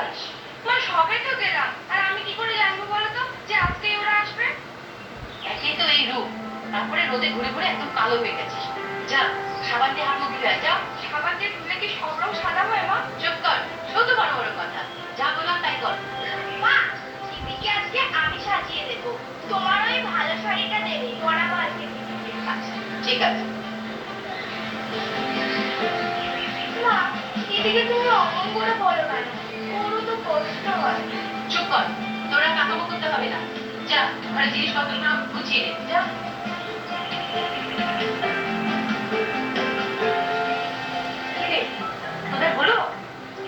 যাস? মা সবে তো গেলাম, আর আমি কি করে জানবো বলো তো যে আজকেই ওরা আসবে? একই তো এই রূপ, তারপরে রোদে ঘুরে ঘুরে একদম কালো হয়ে গেছিস। যা সাবান দিয়ে হাত মুখ ধুয়ে যা। সাবান দিয়ে ধুলে কি সব রং সাদা হয় মা? চুপ কর, শুধু বড় বড় কথা। যা বললাম তাই কর। মা, দিদিকে আজকে আমি সাজিয়ে দেবো। তোমার ওই ভালো শাড়িটা দেবে, পরাবো আজকে দিদিকে। আচ্ছা ঠিক আছে। মা, দিদিকে তুমি অমন করে বলো কেন? ওরও তো কষ্ট হয়। চুপ কর, তোরা কাকামো করতে হবে না। যা ঘরে জিনিসপত্রগুলো গুছিয়ে নে, যা। কিরে, তোদের হলো?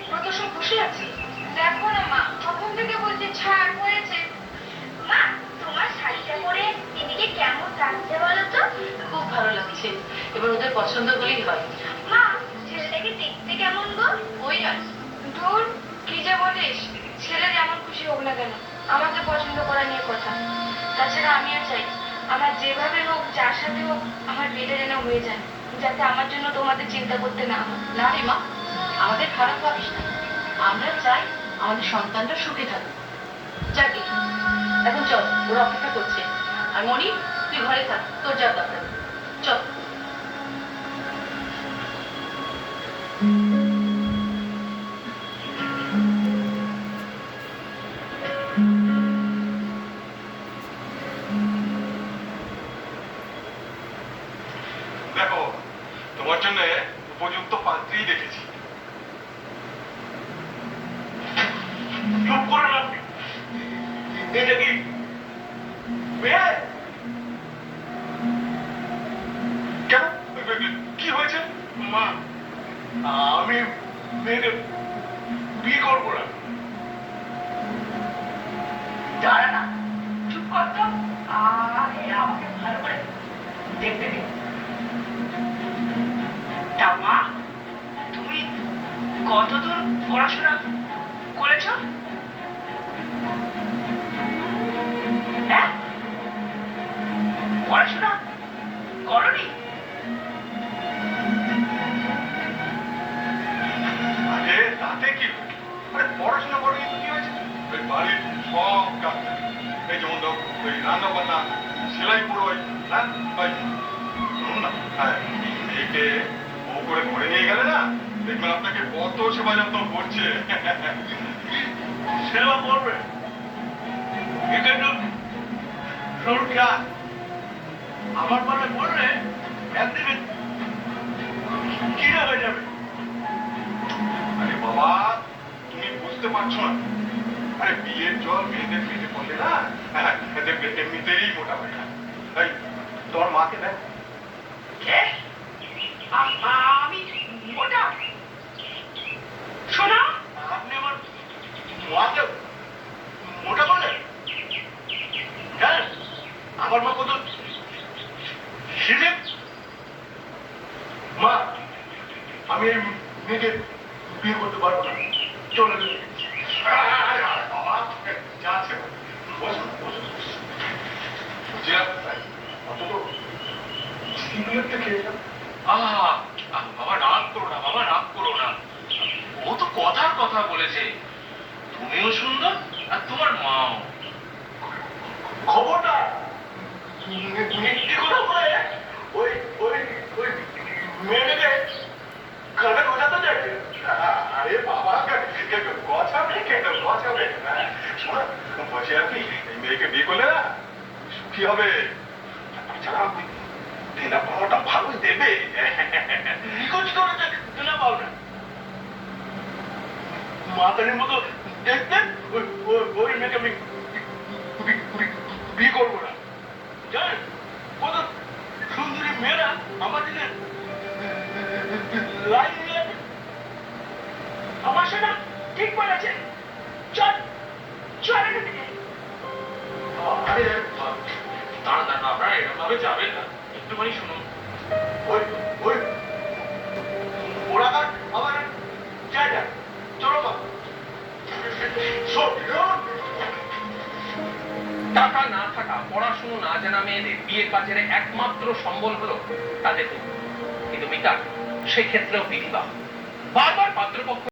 ওরা তো সব বসে আছে। দেখো না মা, কখন থেকে বলছে ছাড় হয়েছে। মা, তোমার শাড়িটা পরে দিদিকে কেমন লাগছে বলো তো? খুব ভালো লাগছে, এবার ওদের পছন্দ হলেই হয়। মা, ছেলেটাকে দেখতে কেমন গো? ওই আর ধুর, কি যে বলিস। ছেলে যেমন খুশি হোক না কেন, আমাকে পছন্দ করা নিয়ে কথা। তাছাড়া আমিও চাই আমার যেভাবে হোক, যার সাথে হোক, আমার বিয়েটা যেন হয়ে যায়, যাতে আমার জন্য তোমাদের চিন্তা করতে না হয়। না রে মা, আমাদের খারাপ ভাবিস না। আমরা চাই আমাদের সন্তানরা সুখে থাকুক। যাকে এখন চল, ওরা অপেক্ষা করছে। আর মনি, তুই ঘরে থাক, তোর যা দরকার। চল। দেখো, তোমার জন্য উপযুক্ত পাত্রী দেখেছি। চুপ করে না, এটা কি মেয়ে? কেন, কি হয়েছে? মা, আমি মেয়েকে বিয়ে করবো না। দাঁড়া না, চুপ কর তো। আরে আমাকে ভালো করে দেখতে দে। তা মা, তুমি কতদূর পড়াশোনা করেছো? হ্যাঁ, পড়াশোনা করনি? আরে তাতে কি, আরে পড়াশোনা করে কিন্তু কি হয়েছে? ওই বাড়ির সব কাজ, এই যেমন ধর ওই রান্না বান্না, সেলাই পুরোই, হ্যাঁ ওই শুনুন না, হ্যাঁ মেয়েকে বউ করে ঘরে নিয়ে গেলে না, দেখবেন আপনাকে কত সেবা যত্ন করছে। সেবা করবে, এটা একটু সুরক্ষা। আমার পালে বললে একদিকে কিনে হয়ে যাবে। আরে বাবা, তুমি বুঝতে পারছো না। আরে বিয়ের জল মেয়েদের পেটে পড়লে না, দেখবে এমনিতেই মোটা হয়ে যায়। তাই তোর মাকে দেখ। কে? আমি মোটা? শোনো, আপনি আমার মাকে মোটা বললেন? হ্যাঁ, আমার মা কত সিলে। মা, আমি এই মেয়েকে বিয়ে করতে পারবো না। চলে যাবে। বাবা, যা আছে বসুন, বসুন। বুঝলাম, অন্তত সিগারেটটা খেয়ে যাও। বাবা রাগ করো না, বাবা রাগ করো না। ও তো কথার কথা বলেছে। তুমিও সুন্দর আর তোমার মাও। খবরটা মিথ্যে কথা বলে ওই ওই ওই মেয়েটাকে কানে বোঝাতে চাইছে। আরে বাবা, গছাবে কেন, গছাবে? বসে আপনি এই মেয়েকে বিয়ে করলে না সুখী হবে। তাছাড়া দিনা পাওয়াটা ভালোই দেবে। নিখোঁজ করে দিনা পাও না, মাতারির মতো দেখতে। ওই মেয়েকে আমি বিয়ে করবো না। জানেন কত সুন্দরী মেয়েরা আমার দিকে লাইন নিয়ে আমার শোনা ঠিক বলেছে। চল, চল এখান থেকে। আরে দাঁড়া দাঁড়া, আপনারা এরকম ভাবে যাবেন না, একটুখানি শুনুন। ওই ওই ওরা আবার জায়গা চলো তো। টাকা না থাকা, পড়াশুনো না জানা মেয়েদের বিয়ের বাজারে একমাত্র সম্বল হলো তাদের কিন্তু মিতা, সেক্ষেত্রেও বিধিবা। বারবার পাত্রপক্ষ